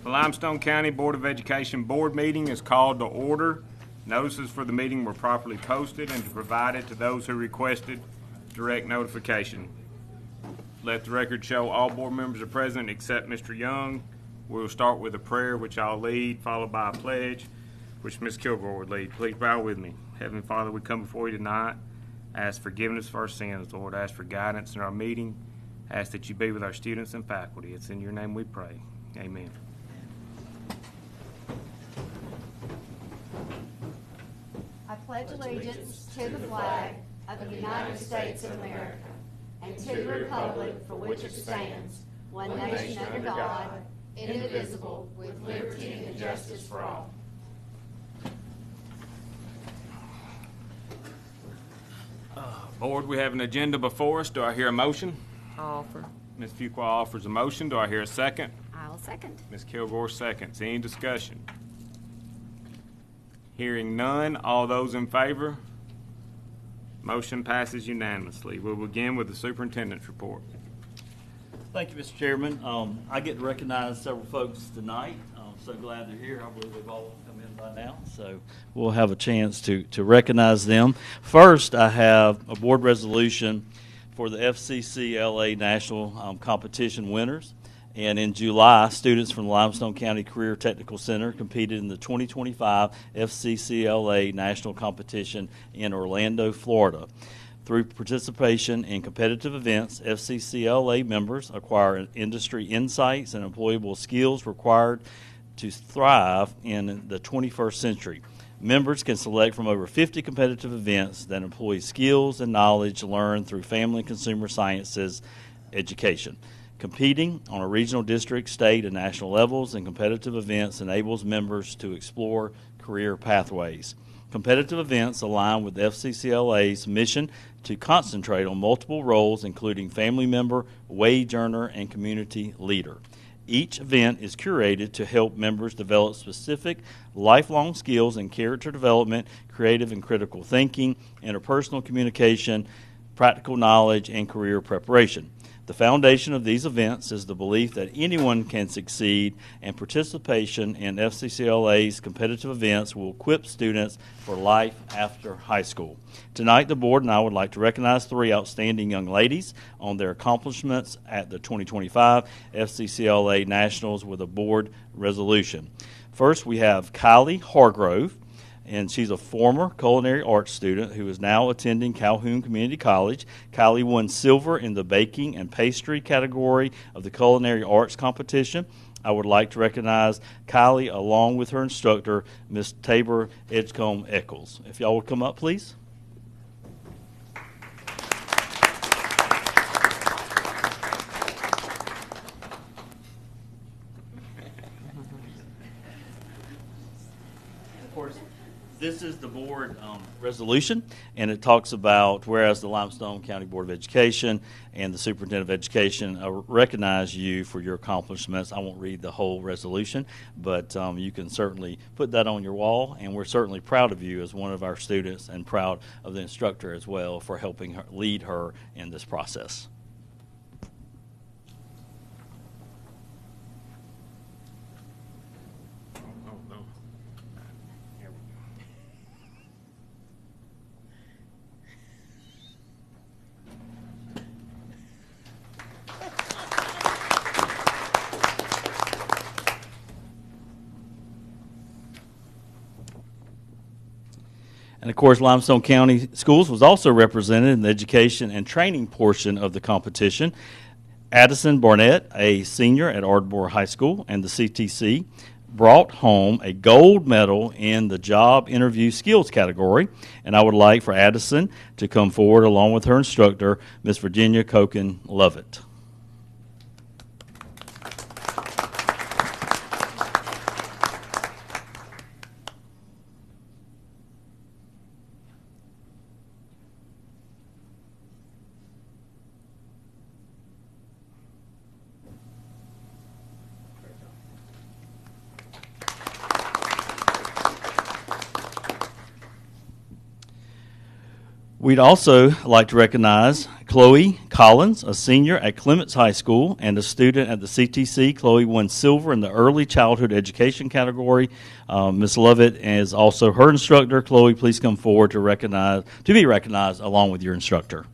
The Limestone County Board of Education Board meeting is called to order. Notices for the meeting were properly posted and provided to those who requested direct notification. Let the record show all board members are present except Mr. Young. We'll start with a prayer, which I'll lead, followed by a pledge, which Ms. Kilgore would lead. Please bow with me. Heavenly Father, we come before you tonight. Ask forgiveness for our sins, Lord. Ask for guidance in our meeting. Ask that you be with our students and faculty. It's in your name we pray. Amen. I pledge allegiance to the flag of the United States of America and to the republic for which it stands, one nation under God, indivisible, with liberty and justice for all. Board, we have an agenda before us. Do I hear a motion? Offer. Ms. Fuqua offers a motion. Do I hear a second? I'll second. Ms. Kilgore seconds. Any discussion? Hearing none, all those in favor? Motion passes unanimously. We'll begin with the superintendent's report. Thank you, Mr. Chairman. I get to recognize several folks tonight. I'm so glad they're here. I believe they've all come in by now, so we'll have a chance to recognize them. First, I have a board resolution for the FCCLA National Competition winners. And in July, students from the Limestone County Career Technical Center competed in the 2025 FCCLA National Competition in Orlando, Florida. Through participation in competitive events, FCCLA members acquire industry insights and employable skills required to thrive in the 21st century. Members can select from over 50 competitive events that employ skills and knowledge learned through family and consumer sciences education. Competing on a regional, district, state, and national levels in competitive events enables members to explore career pathways. Competitive events align with FCCLA's mission to concentrate on multiple roles, including family member, wage earner, and community leader. Each event is curated to help members develop specific lifelong skills in character development, creative and critical thinking, interpersonal communication, practical knowledge, and career preparation. The foundation of these events is the belief that anyone can succeed, and participation in FCCLA's competitive events will equip students for life after high school. Tonight, the board and I would like to recognize 3 outstanding young ladies on their accomplishments at the 2025 FCCLA Nationals with a board resolution. First, we have Kylie Hargrove, and she's a former culinary arts student who is now attending Calhoun Community College. Kylie won silver in the baking and pastry category of the culinary arts competition. I would like to recognize Kylie along with her instructor, Ms. Tabor Edgecombe Eccles. If y'all would come up, please. Of course, this is the board resolution, and it talks about, whereas the Limestone County Board of Education and the Superintendent of Education recognize you for your accomplishments. I won't read the whole resolution, but you can certainly put that on your wall, and we're certainly proud of you as one of our students and proud of the instructor as well for helping her lead her in this process. And, of course, Limestone County Schools was also represented in the education and training portion of the competition. Addison Barnett, a senior at Ardmore High School, and the CTC brought home a gold medal in the job interview skills category. And I would like for Addison to come forward along with her instructor, Ms. Virginia Koken Lovett. We'd also like to recognize Chloe Collins, a senior at Clements High School and a student at the CTC. Chloe won silver in the early childhood education category. Ms. Lovett is also her instructor. Chloe, please come forward to be recognized along with your instructor.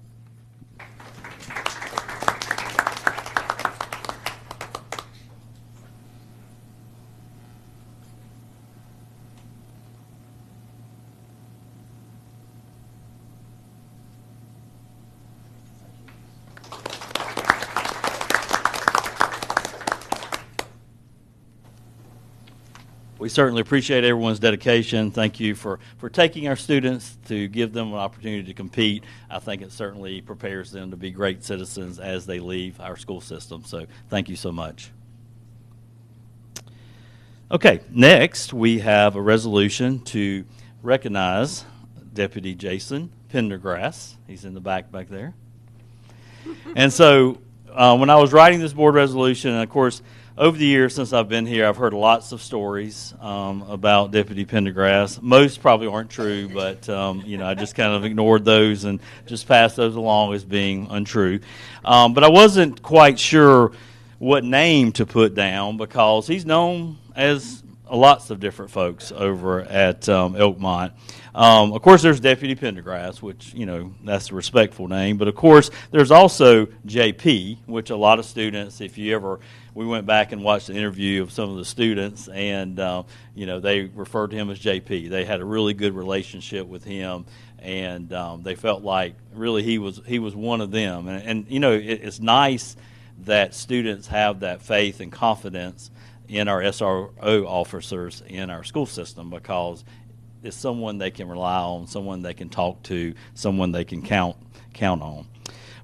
We certainly appreciate everyone's dedication. Thank you for taking our students to give them an opportunity to compete. I think it certainly prepares them to be great citizens as they leave our school system. So thank you so much. Okay, next we have a resolution to recognize Deputy Jason Pendergrass. He's in the back there. And so when I was writing this board resolution, and of course, over the years since I've been here, I've heard lots of stories about Deputy Pendergrass. Most probably aren't true, but I just kind of ignored those and just passed those along as being untrue. But I wasn't quite sure what name to put down because he's known as lots of different folks over at Elkmont. Of course, there's Deputy Pendergrass, which, that's a respectful name. But, of course, there's also JP, which a lot of students, we went back and watched the interview of some of the students, and, they referred to him as JP. They had a really good relationship with him, and they felt like really he was one of them. And it's nice that students have that faith and confidence in our SRO officers in our school system because it's someone they can rely on, someone they can talk to, someone they can count on.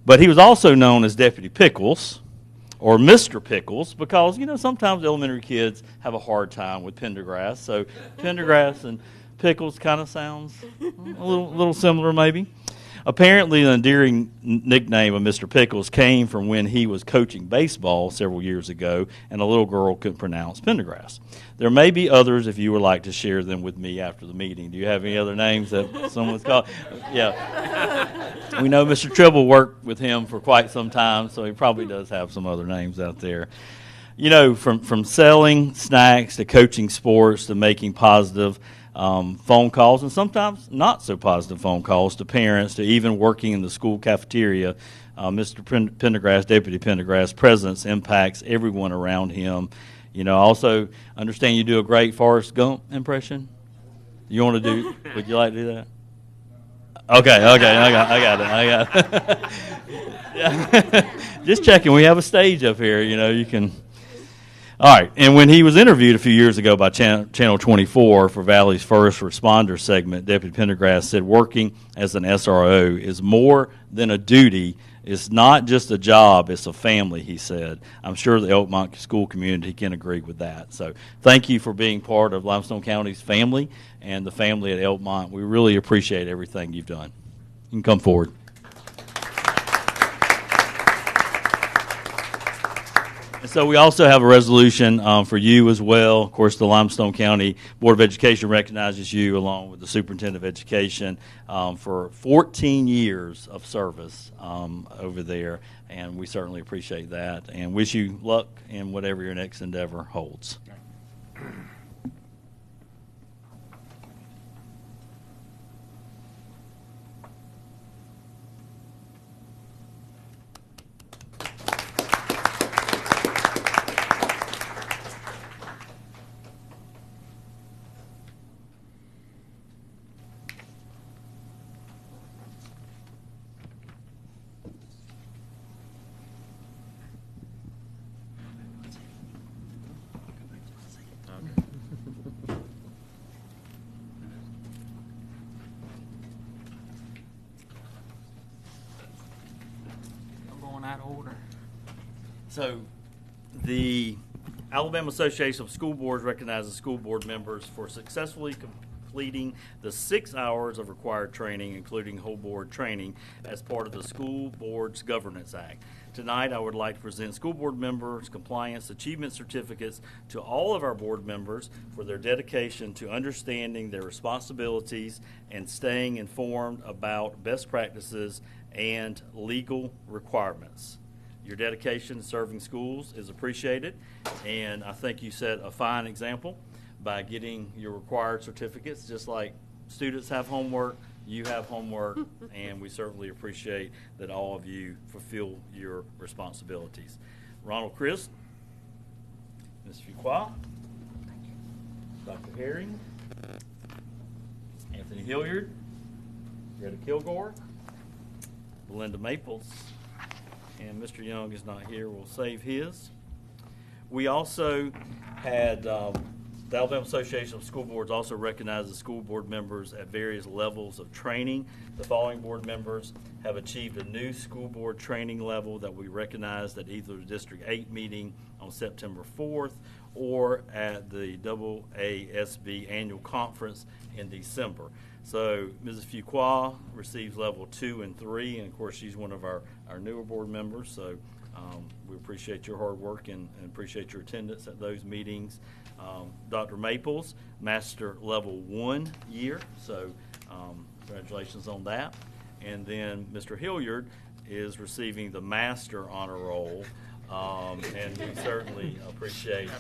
But he was also known as Deputy Pickles or Mr. Pickles because, sometimes elementary kids have a hard time with Pendergrass. So Pendergrass and Pickles kind of sounds a little similar maybe. Apparently, the endearing nickname of Mr. Pickles came from when he was coaching baseball several years ago, and a little girl couldn't pronounce Pendergrass. There may be others if you would like to share them with me after the meeting. Do you have any other names that someone's called? Yeah. We know Mr. Tribble worked with him for quite some time, so he probably does have some other names out there. From selling snacks to coaching sports to making positive phone calls, and sometimes not so positive phone calls to parents, to even working in the school cafeteria. Mr. Pendergrass, Deputy Pendergrass' presence impacts everyone around him. I also understand you do a great Forrest Gump impression. Would you like to do that? Okay, I got it. Just checking. We have a stage up here. You can. All right, and when he was interviewed a few years ago by Channel 24 for Valley's First Responder segment, Deputy Pendergrass said working as an SRO is more than a duty. It's not just a job, it's a family, he said. I'm sure the Elkmont school community can agree with that. So thank you for being part of Limestone County's family and the family at Elkmont. We really appreciate everything you've done. You can come forward. And so we also have a resolution for you as well. Of course, the Limestone County Board of Education recognizes you along with the Superintendent of Education for 14 years of service over there, and we certainly appreciate that and wish you luck in whatever your next endeavor holds. Order. So, the Alabama Association of School Boards recognizes school board members for successfully completing the 6 hours of required training, including whole board training, as part of the School Boards Governance Act. Tonight, I would like to present school board members' compliance achievement certificates to all of our board members for their dedication to understanding their responsibilities and staying informed about best practices and legal requirements. Your dedication to serving schools is appreciated, and I think you set a fine example by getting your required certificates. Just like students have homework, you have homework, and we certainly appreciate that all of you fulfill your responsibilities. Ronald Christ, Ms. Fuqua, Dr. Herring, Anthony Hilliard, Greta Kilgore, Belinda Maples, and Mr. Young is not here. We'll save his. We also had the Alabama Association of School Boards also recognizes school board members at various levels of training. The following board members have achieved a new school board training level that we recognized at either the District 8 meeting on September 4th or at the AASB annual conference in December. So Mrs. Fuqua receives level 2 and 3, and of course she's one of our newer board members, so we appreciate your hard work and appreciate your attendance at those meetings. Dr. Maples, Master Level 1 year, so congratulations on that. And then Mr. Hilliard is receiving the Master Honor Roll, and we certainly appreciate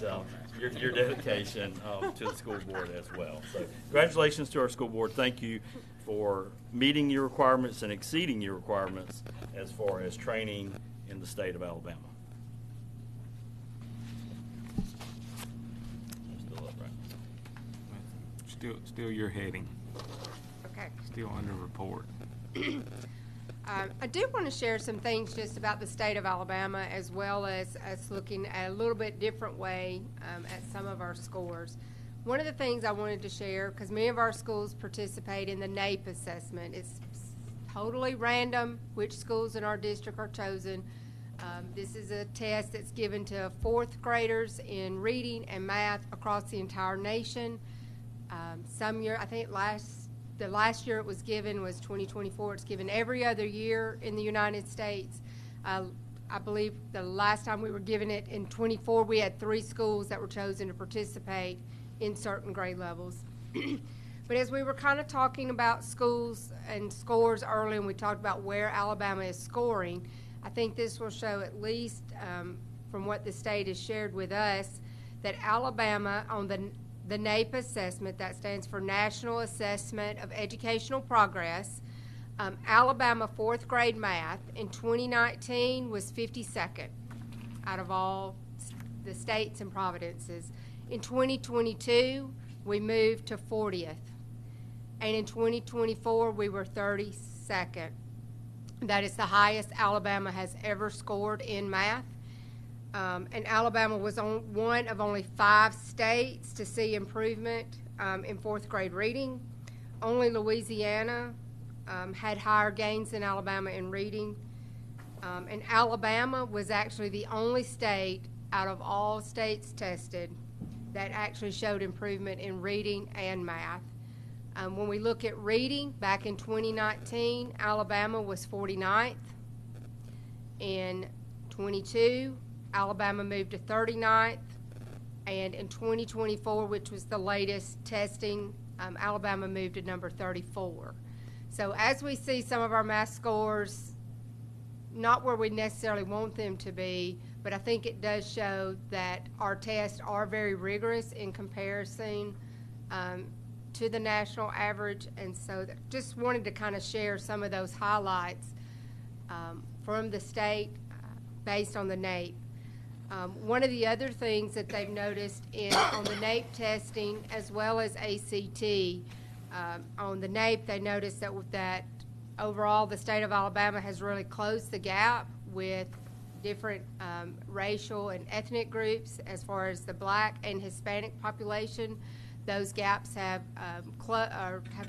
your dedication to the school board as well. So congratulations to our school board. Thank you for meeting your requirements and exceeding your requirements as far as training in the state of Alabama. Still up, right? Still your heading. Okay. Still under report. I do want to share some things just about the state of Alabama, as well as us looking at a little bit different way at some of our scores. One of the things I wanted to share, because many of our schools participate in the NAEP assessment. It's totally random which schools in our district are chosen. This is a test that's given to fourth graders in reading and math across the entire nation. Some year, I think the last year it was given was 2024. It's given every other year in the United States. I believe the last time we were given it in 24, we had 3 schools that were chosen to participate in certain grade levels. But as we were kind of talking about schools and scores early, and we talked about where Alabama is scoring, I think this will show, at least from what the state has shared with us, that Alabama on the NAEP assessment, that stands for National Assessment of Educational Progress, Alabama 4th grade math in 2019 was 52nd out of all the states and provinces. In 2022, we moved to 40th. And in 2024, we were 32nd. That is the highest Alabama has ever scored in math. And Alabama was one of only 5 states to see improvement in 4th grade reading. Only Louisiana had higher gains than Alabama in reading. And Alabama was actually the only state out of all states tested that actually showed improvement in reading and math. When we look at reading, back in 2019, Alabama was 49th. In 22, Alabama moved to 39th. And in 2024, which was the latest testing, Alabama moved to number 34. So as we see some of our math scores, not where we necessarily want them to be, but I think it does show that our tests are very rigorous in comparison to the national average. And so just wanted to kind of share some of those highlights from the state based on the NAEP. One of the other things that they've noticed on the NAEP testing, as well as ACT, on the NAEP they noticed that overall the state of Alabama has really closed the gap with different racial and ethnic groups. As far as the Black and Hispanic population, those gaps have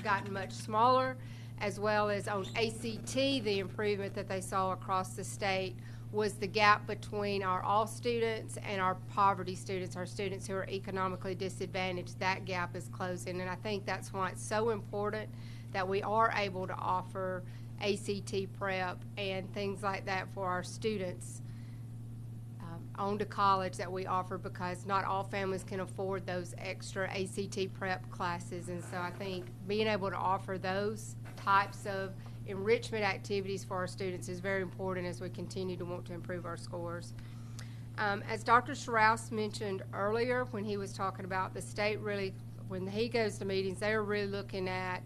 gotten much smaller, as well as on ACT, the improvement that they saw across the state was the gap between our all students and our poverty students, our students who are economically disadvantaged. That gap is closing, and I think that's why it's so important that we are able to offer ACT prep and things like that for our students on to college that we offer, because not all families can afford those extra ACT prep classes. And so I think being able to offer those types of enrichment activities for our students is very important as we continue to want to improve our scores. As Dr. Strauss mentioned earlier, when he was talking about the state really, when he goes to meetings, they're really looking at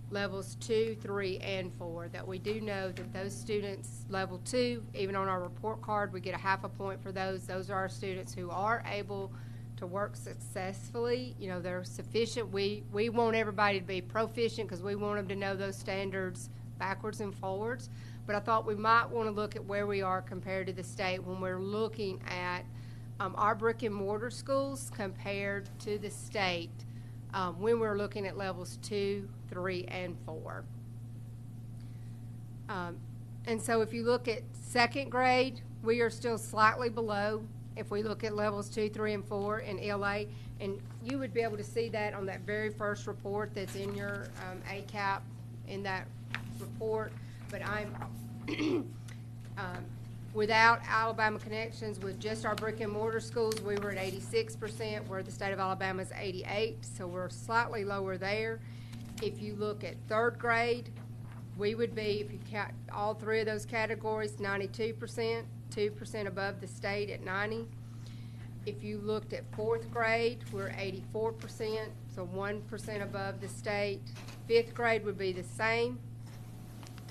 levels 2, 3, and 4, that we do know that those students, level 2, even on our report card, we get a half a point for those. Those are our students who are able to work successfully. You know, they're sufficient. We want everybody to be proficient because we want them to know those standards backwards and forwards. But I thought we might want to look at where we are compared to the state when we're looking at our brick and mortar schools compared to the state when we're looking at levels 2, 3, and 4. And so if you look at second grade, we are still slightly below if we look at levels 2, 3, and 4 in ELA. And you would be able to see that on that very first report that's in your ACAP in that report. But I'm without Alabama Connections, with just our brick and mortar schools, we were at 86%, where the state of Alabama is 88%, so we're slightly lower there. If you look at third grade, we would be, if you count all three of those categories, 92%, 2% above the state at 90%. If you looked at fourth grade, we're 84%, so 1% above the state. Fifth grade would be the same.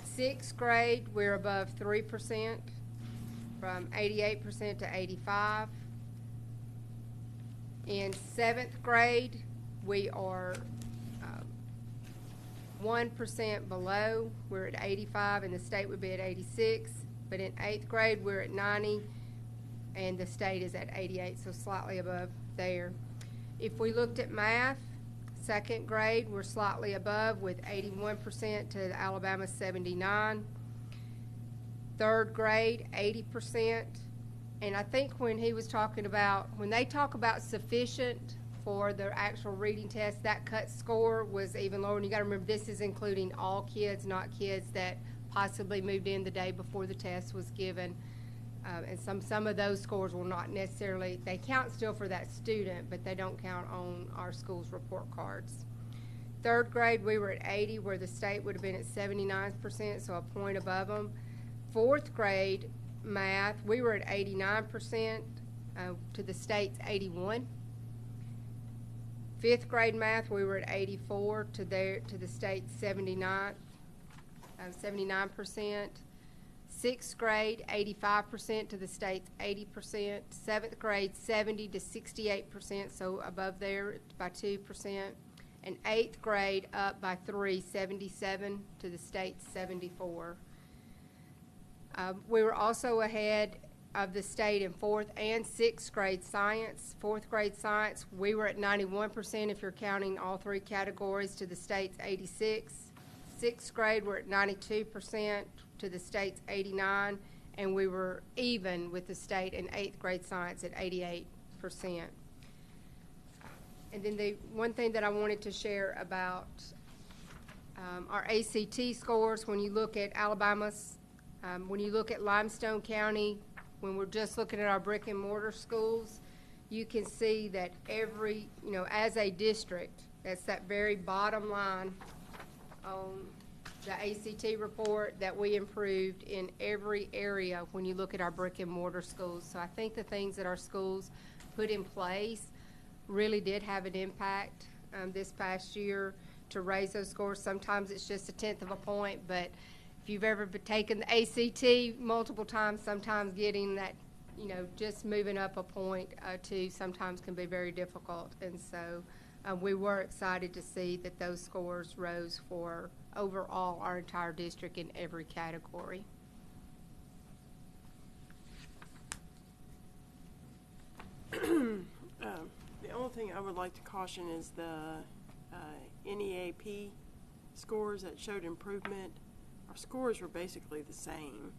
Sixth grade, we're above 3%, from 88% to 85%. In seventh grade, we are 1% below. We're at 85, and the state would be at 86. But in eighth grade, we're at 90, and the state is at 88, so slightly above there. If we looked at math, second grade, we're slightly above with 81% to Alabama's 79. Third grade, 80%. And I think when he was talking about, when they talk about sufficient for the actual reading test, that cut score was even lower. And you got to remember, this is including all kids, not kids that possibly moved in the day before the test was given. And some of those scores will not necessarily, they count still for that student, but they don't count on our school's report cards. Third grade, we were at 80, where the state would have been at 79%, so a point above them. Fourth grade math, we were at 89%, to the state's 81. Fifth grade math, we were at 84, to the state's 79%. Sixth grade, 85% to the state's 80%. Seventh grade, 70 to 68%, so above there by 2%. And eighth grade, up by 3, 77 to the state's 74. We were also ahead of the state in fourth and sixth grade science. Fourth grade science, we were at 91% if you're counting all three categories, to the state's 86. Sixth grade, we're at 92% to the state's 89, and we were even with the state in eighth grade science at 88%. And then the one thing that I wanted to share about our ACT scores, when you look at Alabama's, when you look at Limestone County, when we're just looking at our brick and mortar schools, you can see that every, as a district, that's that very bottom line on the ACT report, that we improved in every area when you look at our brick and mortar schools. So I think the things that our schools put in place really did have an impact this past year to raise those scores. Sometimes it's just 1/10 of a point, but if you've ever taken the ACT multiple times, sometimes getting that, just moving up a point two sometimes can be very difficult. And so we were excited to see that those scores rose for overall our entire district in every category. The only thing I would like to caution is the NEAP scores that showed improvement. Our scores were basically the same.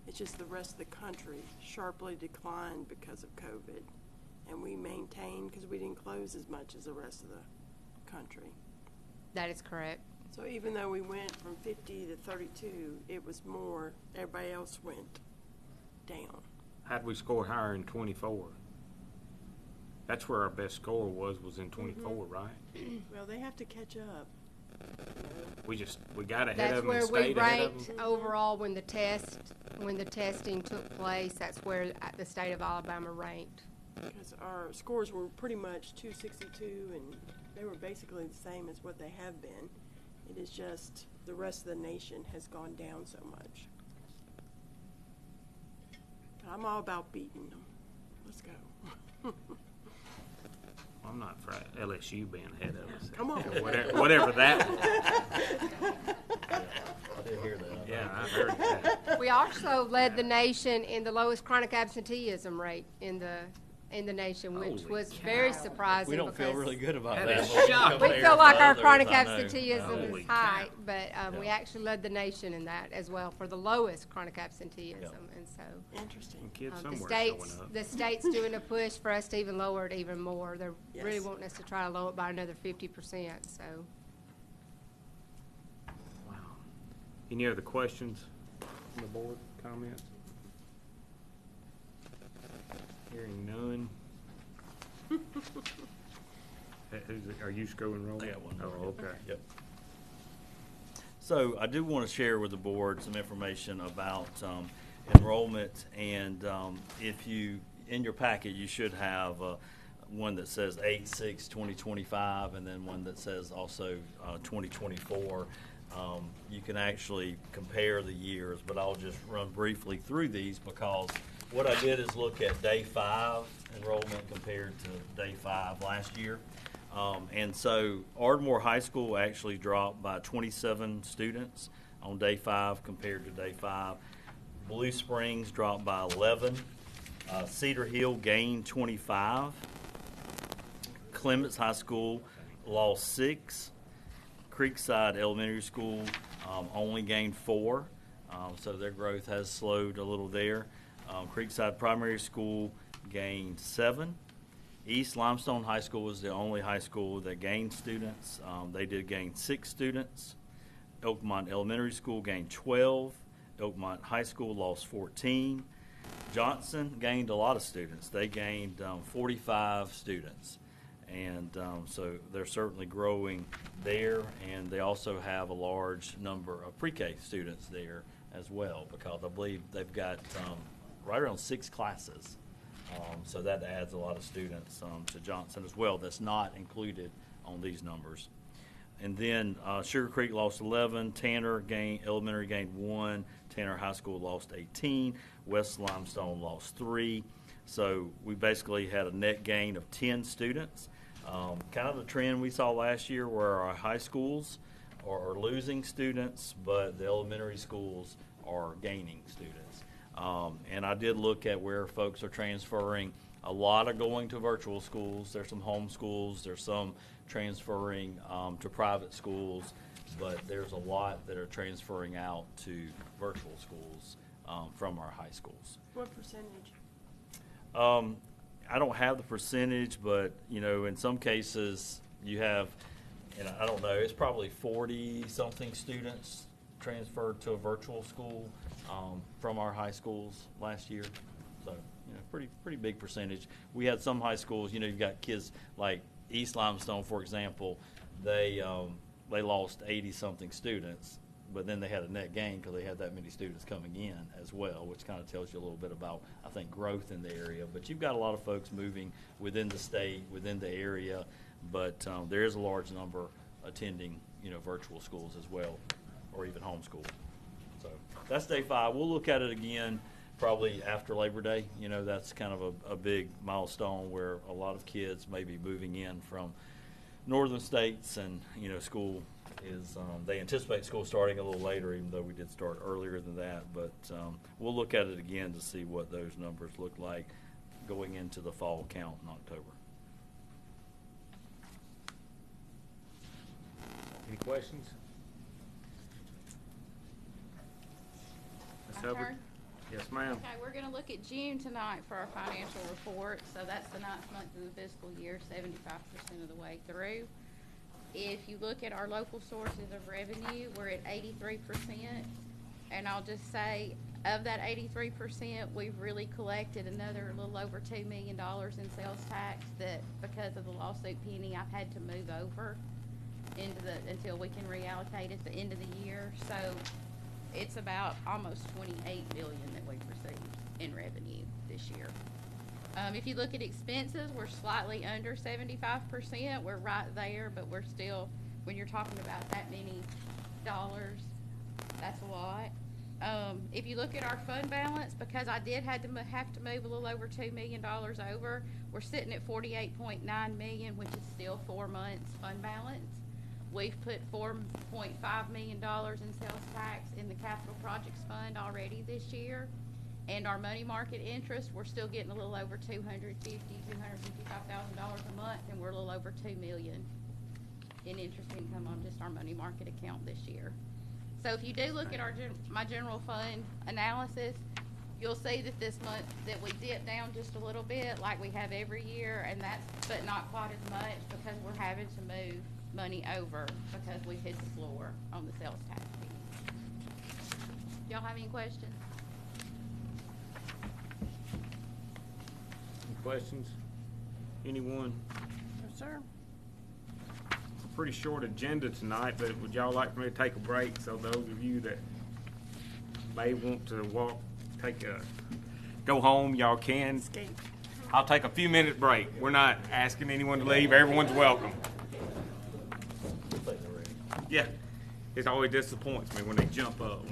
It's just the rest of the country sharply declined because of COVID. And we maintained because we didn't close as much as the rest of the country. That is correct. So even though we went from 50 to 32, it was more, everybody else went down. How'd we score higher in 24? That's where our best score was in 24, right? Well, they have to catch up. we got ahead That's of them where and we stayed ahead of ranked them. overall when the testing took place. That's where the state of Alabama ranked. Because our scores were pretty much 262, and they were basically the same as what they have been. It is just the rest of the nation has gone down so much. I'm all about beating them. Let's go. I'm not for LSU being ahead of us. Come on. Whatever that was. I did hear that. Yeah, I heard that. We also led the nation in the lowest chronic absenteeism rate in the nation, which Holy was very cow. surprising. We don't feel because really good about That that. is but shocking. We compared feel to like our others, chronic I know. absenteeism Holy is high, cow. but we Yeah. actually led the nation in that as well for the lowest chronic absenteeism, Yeah. and so. Interesting. Kids The somewhere state's, showing up. the state's doing a push for us to even lower it even more. They're really Yes. wanting us to try to lower it by another 50%, so. Wow. Any other questions from the board, comments? Hearing none. Are you scrolling rolling? I got one Oh, more. okay. Yep. So I do want to share with the board some information about enrollment, and if you, in your packet, you should have one that says 8/6/2025, and then one that says also 2024. You can actually compare the years, but I'll just run briefly through these because what I did is look at day 5 enrollment compared to day 5 last year. And so Ardmore High School actually dropped by 27 students on day 5 compared to day 5. Blue Springs dropped by 11. Cedar Hill gained 25. Clements High School lost 6. Creekside Elementary School only gained 4. So their growth has slowed a little there. Creekside Primary School gained 7. East Limestone High School was the only high school that gained students. They did gain 6 students. Oakmont Elementary School gained 12. Oakmont High School lost 14. Johnson gained a lot of students. They gained 45 students. And so they're certainly growing there. And they also have a large number of pre-K students there as well, because I believe they've got right around 6 classes. So that adds a lot of students to Johnson as well. That's not included on these numbers. And then Sugar Creek lost 11. Tanner Elementary gained 1. Tanner High School lost 18. West Limestone lost 3. So we basically had a net gain of 10 students. Kind of the trend we saw last year where our high schools are losing students, but the elementary schools are gaining students. And I did look at where folks are transferring. A lot are going to virtual schools. There's some home schools. There's some transferring to private schools. But there's a lot that are transferring out to virtual schools from our high schools. What percentage? I don't have the percentage, but, you know, in some cases you have, and I don't know, it's probably 40-something students transferred to a virtual school from our high schools last year. So, you know, pretty big percentage. We had some high schools, you know, you've got kids like East Limestone, for example, they lost 80-something students, but then they had a net gain because they had that many students coming in as well, which kind of tells you a little bit about, I think, growth in the area. But you've got a lot of folks moving within the state, within the area, but there is a large number attending, you know, virtual schools as well, or even homeschool. So that's day 5. We'll look at it again probably after Labor Day. You know, that's kind of a big milestone where a lot of kids may be moving in from northern states, and, you know, school is, they anticipate school starting a little later, even though we did start earlier than that. But we'll look at it again to see what those numbers look like going into the fall count in October. Any questions? Ms. My Hubbard? turn? Yes, ma'am. Okay, we're gonna look at June tonight for our financial report. So that's the 9th month of the fiscal year, 75% of the way through. If you look at our local sources of revenue, we're at 83%. And I'll just say, of that 83%, we've really collected another little over $2 million in sales tax that, because of the lawsuit pending, I've had to move over. until we can reallocate at the end of the year. So it's about almost 28 million that we've received in revenue this year. If you look at expenses, we're slightly under 75%. We're right there, but we're still, when you're talking about that many dollars, that's a lot. If you look at our fund balance, because I did have to move a little over $2 million over, we're sitting at 48.9 million, which is still 4 months fund balance. We've put $4.5 million in sales tax in the capital projects fund already this year. And our money market interest, we're still getting a little over $255,000 a month, and we're a little over $2 million in interest income on just our money market account this year. So if you do look at my general fund analysis, you'll see that this month that we dip down just a little bit like we have every year, and but not quite as much because we're having to move money over because we've hit the floor on the sales tax piece. Y'all have any questions? Questions? Anyone? No, sir. Pretty short agenda tonight, but would y'all like for me to take a break so those of you that may want to go home, y'all can? Escape. I'll take a few minute break. We're not asking anyone to leave. Everyone's welcome. Yeah. It always disappoints me when they jump up.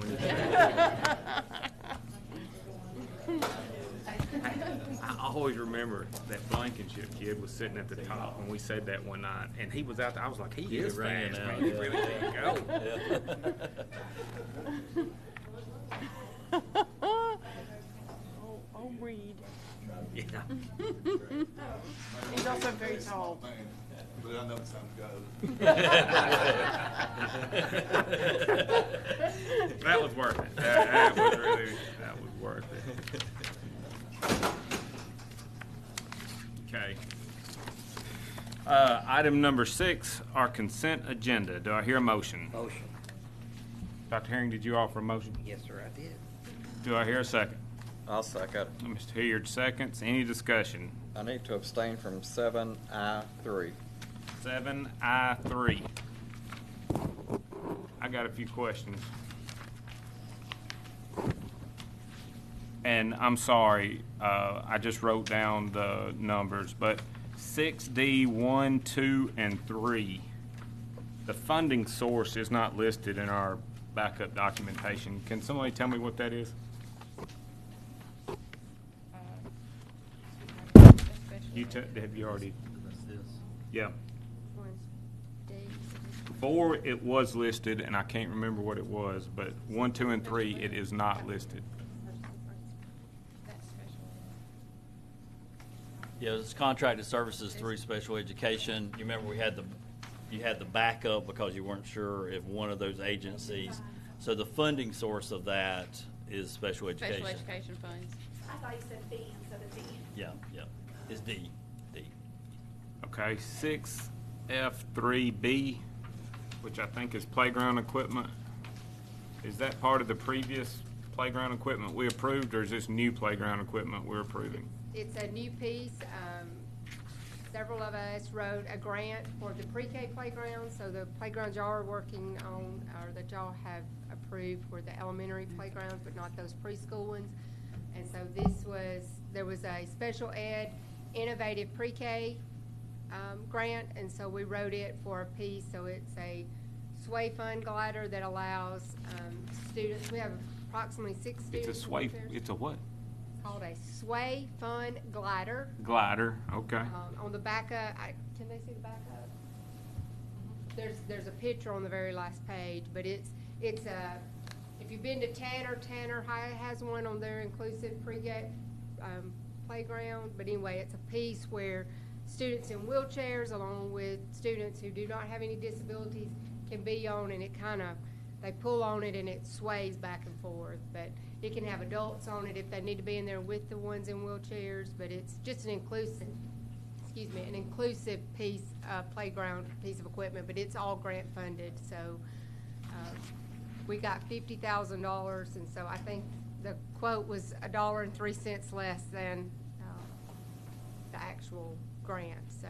I always remember that Blankenship kid was sitting at the top when we said that one night, and he was out there. I was like, he is ringing fast, out, man. He yeah. really did go. Oh, Reed. Yeah. He's also very tall. But I know it's time to go. That was worth it. That was worth it. Okay. Item number 6, our consent agenda. Do I hear a motion? Motion. Dr. Herring, did you offer a motion? Yes, sir, I did. Do I hear a second? I'll second. Mr. Hilliard seconds. Any discussion? I need to abstain from 7I3. 7I3. I got a few questions. And I'm sorry, I just wrote down the numbers, but 6D, 1, 2, and 3, the funding source is not listed in our backup documentation. Can somebody tell me what that is? Have you already? That's this. Yeah. One's D. 4, it was listed, and I can't remember what it was, but 1, 2, and 3, it is not listed. That's special. Yeah, it's contracted services through special education. You remember you had the backup because you weren't sure if one of those agencies. So the funding source of that is special education. Special education funds. I thought you said B instead of D. Yeah, yeah. It's D. Okay, 6F3B, which I think is playground equipment. Is that part of the previous playground equipment we approved, or is this new playground equipment we're approving? It's a new piece. Several of us wrote a grant for the pre-K playground, so the playgrounds y'all are working on, or that y'all have approved were the elementary playgrounds, but not those preschool ones. And so there was a special ed innovative pre-K grant, and so we wrote it for a piece. So it's a sway fund glider that allows students, we have approximately 6 students. It's a sway, it's a what? Called a sway fun glider. Glider, okay. On the back of, can they see the back of? There's a picture on the very last page, but it's a, if you've been to Tanner has one on their inclusive pre-K playground. But anyway, it's a piece where students in wheelchairs along with students who do not have any disabilities can be on, and they pull on it and it sways back and forth. But it can have adults on it if they need to be in there with the ones in wheelchairs, but it's just an inclusive piece, playground piece of equipment, but it's all grant funded. So we got $50,000, and so I think the quote was $1.03 less than the actual grant. So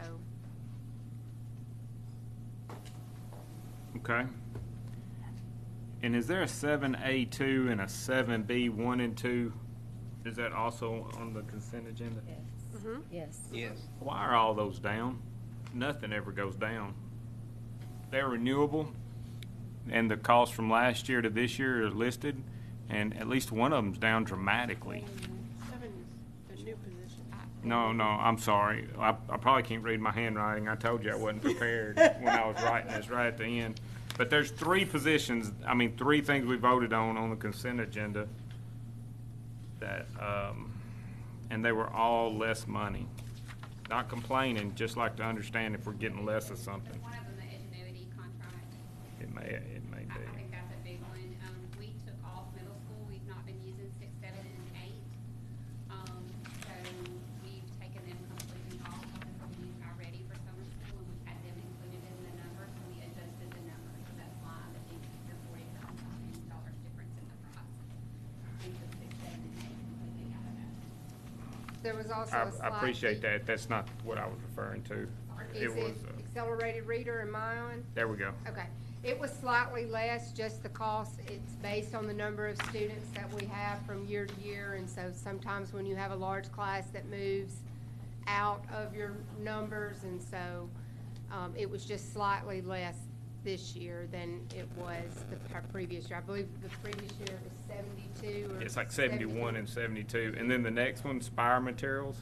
Okay. And is there a 7A2 and a 7B1 and 2? Is that also on the consent agenda? Yes. Yes. Why are all those down? Nothing ever goes down. They're renewable, and the costs from last year to this year are listed, and at least one of them's down dramatically. 7 is a new position. No, I'm sorry. I probably can't read my handwriting. I told you I wasn't prepared when I was writing this right at the end. But there's three positions, three things we voted on the consent agenda that, and they were all less money. Not complaining, just like to understand if we're getting less of something. One of them, the Ingenuity contract. It may I be. think that's a big one. We took off middle school. We've not been using 6, 7, and 8. So we've taken them completely off because we are ready for summer school and we've had them included in the number. So we adjusted the number. So that's why the $40,000 difference in the price. We took 6, 7, and 8 completely out of that. There was also a slight. I appreciate that. That's not what I was referring to. Is was, it accelerated reader in mine? there we go. Okay. It was slightly less, just the cost. It's based on the number of students that we have from year to year. And so sometimes when you have a large class that moves out of your numbers, and so it was just slightly less this year than it was the previous year. I believe the previous year was 72 or It's like 71 and 72. And then the next one, Spire Materials.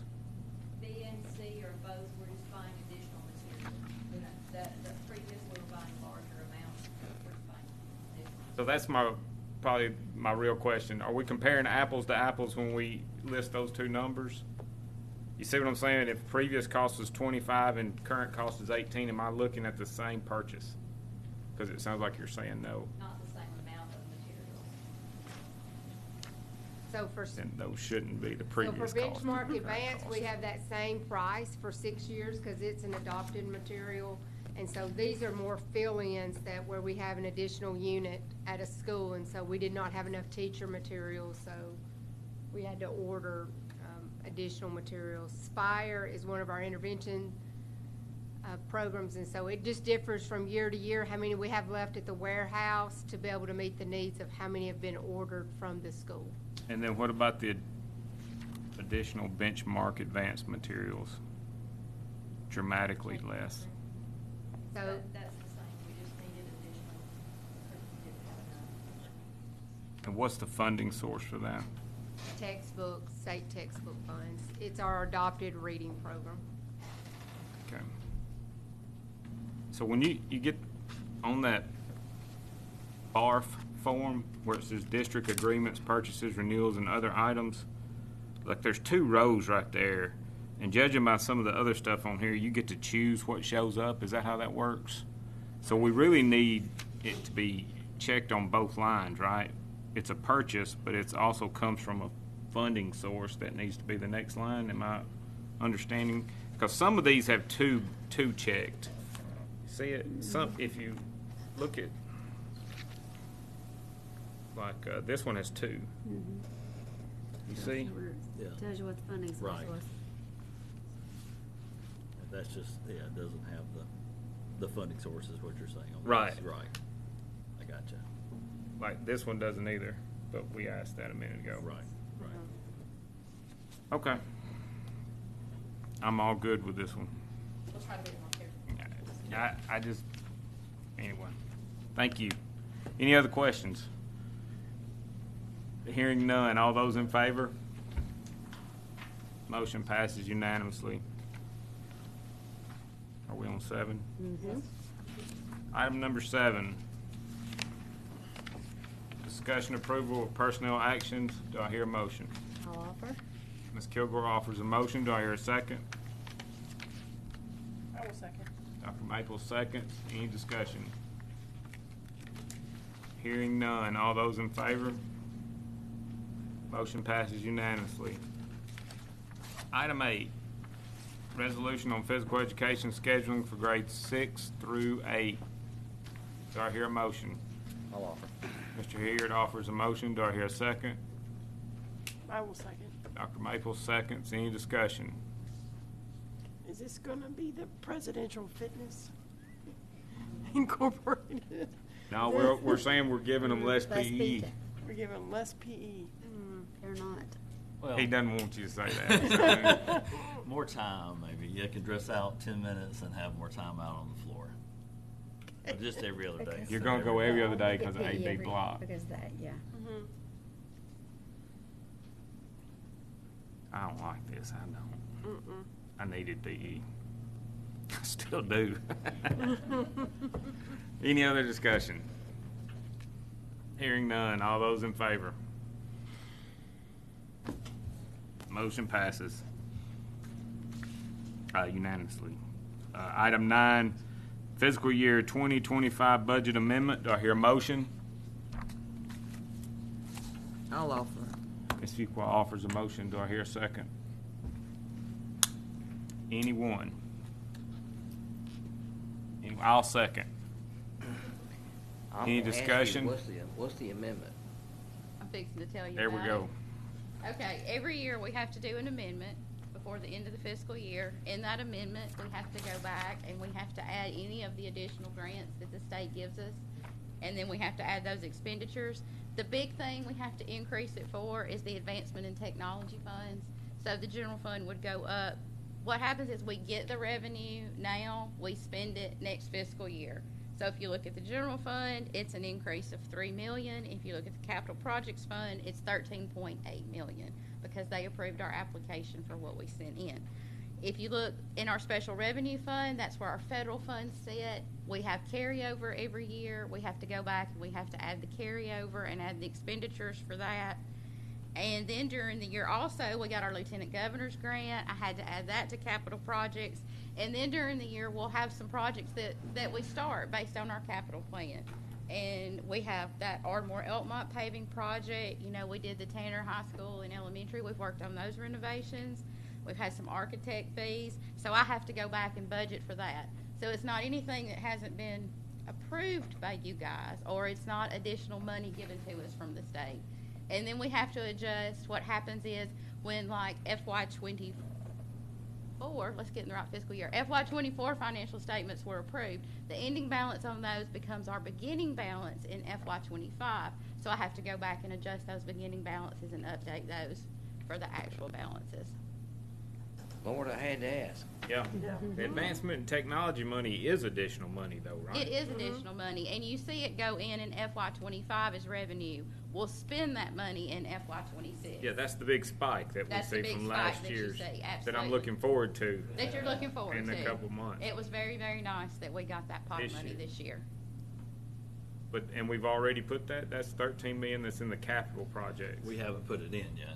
B and C are both, we're just buying additional material. The previous, we were buying larger amounts, we're just buying additional. So that's probably my real question. Are we comparing apples to apples when we list those two numbers? You see what I'm saying? If previous cost was 25 and current cost is 18, am I looking at the same purchase? Because it sounds like you're saying no. Not the same amount of materials. So for Then those shouldn't be the previous So for cost. Benchmark Advance, we have that same price for 6 years because it's an adopted material. And so these are more fill-ins that where we have an additional unit at a school. And so we did not have enough teacher materials, so we had to order additional materials. Spire is one of our intervention programs, and so it just differs from year to year how many we have left at the warehouse to be able to meet the needs of how many have been ordered from the school. And then what about the additional Benchmark Advanced materials? Dramatically less. So That's the same, we just needed additional, because we didn't have enough. And what's the funding source for that? textbooks, state textbook funds. It's our adopted reading program. Okay. So when you get on that BARF form where it says district agreements, purchases, renewals, and other items, like there's 2 rows right there. And judging by some of the other stuff on here, you get to choose what shows up. Is that how that works? So we really need it to be checked on both lines, right? It's a purchase, but it also comes from a funding source that needs to be the next line. Am I understanding? Because some of these have two checked. See it? Some, if you look at, like this one has 2. You see? Yeah. Tells you what the funding source Right. was. That's just, it doesn't have the funding source is what you're saying. on this. Right. Right. I gotcha. Like this one doesn't either, but we asked that a minute ago. Right, right. Okay. I'm all good with this one. We'll try to be more careful. I just, anyway, thank you. Any other questions? Hearing none, all those in favor? Motion passes unanimously. Are we on 7? Item number 7. Discussion approval of personnel actions. Do I hear a motion? I'll offer. Ms. Kilgore offers a motion. Do I hear a second? I will second. Dr. Maples seconds. Any discussion? Hearing none. All those in favor? Motion passes unanimously. Item 8, resolution on physical education scheduling for grades 6 through 8. Do I hear a motion? I'll offer. Mr. Hilliard offers a motion. Do I hear a second? I will second. Dr. Maples seconds. Any discussion? Is this gonna be the presidential fitness? incorporated. No, we're saying we're giving them less PE. We're giving them less PE. They're not. Well, He doesn't want you to say that. so. more time, maybe. You can dress out 10 minutes and have more time out on the floor. But just every other day. You're gonna go every other day because of AD block. Because of that, yeah. I don't like this. I don't. I needed PE. I still do. Any other discussion? Hearing none. All those in favor? Motion passes unanimously. Item 9, fiscal year 2025 budget amendment. Do I hear a motion? I'll offer. Ms. Fuqua offers a motion. Do I hear a second? Anyone? I'll second. I'm Any gonna ask you, discussion? What's the amendment? I'm fixing to tell you There we about go. it. Okay, every year we have to do an amendment before the end of the fiscal year. In that amendment, we have to go back and we have to add any of the additional grants that the state gives us. And then we have to add those expenditures. The big thing we have to increase it for is the advancement in technology funds. So the general fund would go up. What happens is we get the revenue now, we spend it next fiscal year. So if you look at the general fund, it's an increase of $3 million. If you look at the capital projects fund, it's $13.8 million because they approved our application for what we sent in. If you look in our special revenue fund, that's where our federal funds sit. We have carryover every year. We have to go back and we have to add the carryover and add the expenditures for that. And then during the year also, we got our lieutenant governor's grant. I had to add that to capital projects. And then during the year, we'll have some projects that we start based on our capital plan. And we have that Ardmore Elkmont paving project. You know, we did the Tanner High School and elementary. We've worked on those renovations. We've had some architect fees. So I have to go back and budget for that. So it's not anything that hasn't been approved by you guys, or it's not additional money given to us from the state. And then we have to adjust. What happens is when like FY24, let's get in the right fiscal year, FY24 financial statements were approved, the ending balance on those becomes our beginning balance in FY25. So I have to go back and adjust those beginning balances and update those for the actual balances. Lord, I had to ask. Yeah. The advancement in technology money is additional money though, right? It is additional money, and you see it go in FY25 as revenue. We'll spend that money in FY26. Yeah, that's the big spike that we That's the see big from spike last that you year's see, that I'm absolutely. looking forward to. That you're looking forward in to. a couple months. It was very, very nice that we got that pot of This money year. this year. But, and we've already put that's 13 million that's in the capital projects. We haven't put it in yet.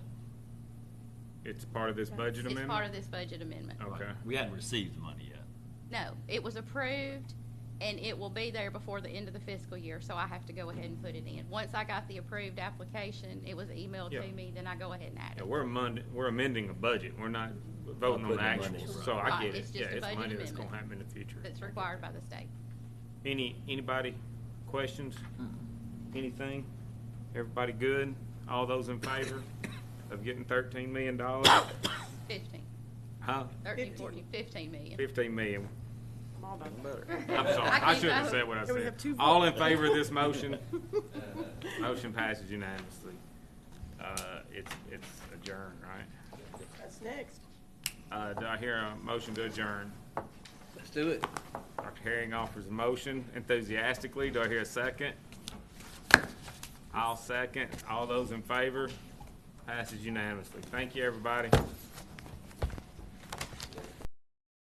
It's part of this budget It's amendment? part of this budget amendment. Okay. We hadn't received the money yet. No, it was approved, and it will be there before the end of the fiscal year, so I have to go ahead and put it in. Once I got the approved application, it was emailed Yeah. to me, then I go ahead and add Yeah, it. we're amending a budget. We're not voting on the Not putting actuals. money, So I right. get it. It's just Yeah, a it's budget money that's gonna amendment. happen in the future. That's required by the state. Anybody questions? Anything? Everybody good? All those in favor of getting $13 million? 15, Huh? 13, 14, 15 million. 15 million. I'm all done. I'm sorry. I shouldn't have said what I Can we said. have two All in votes? favor of this motion? Motion passes unanimously. It's adjourned, right? That's next. Do I hear a motion to adjourn? Let's do it. Dr. Herring offers a motion enthusiastically. Do I hear a second? I'll second. All those in favor? Passes unanimously. Thank you, everybody.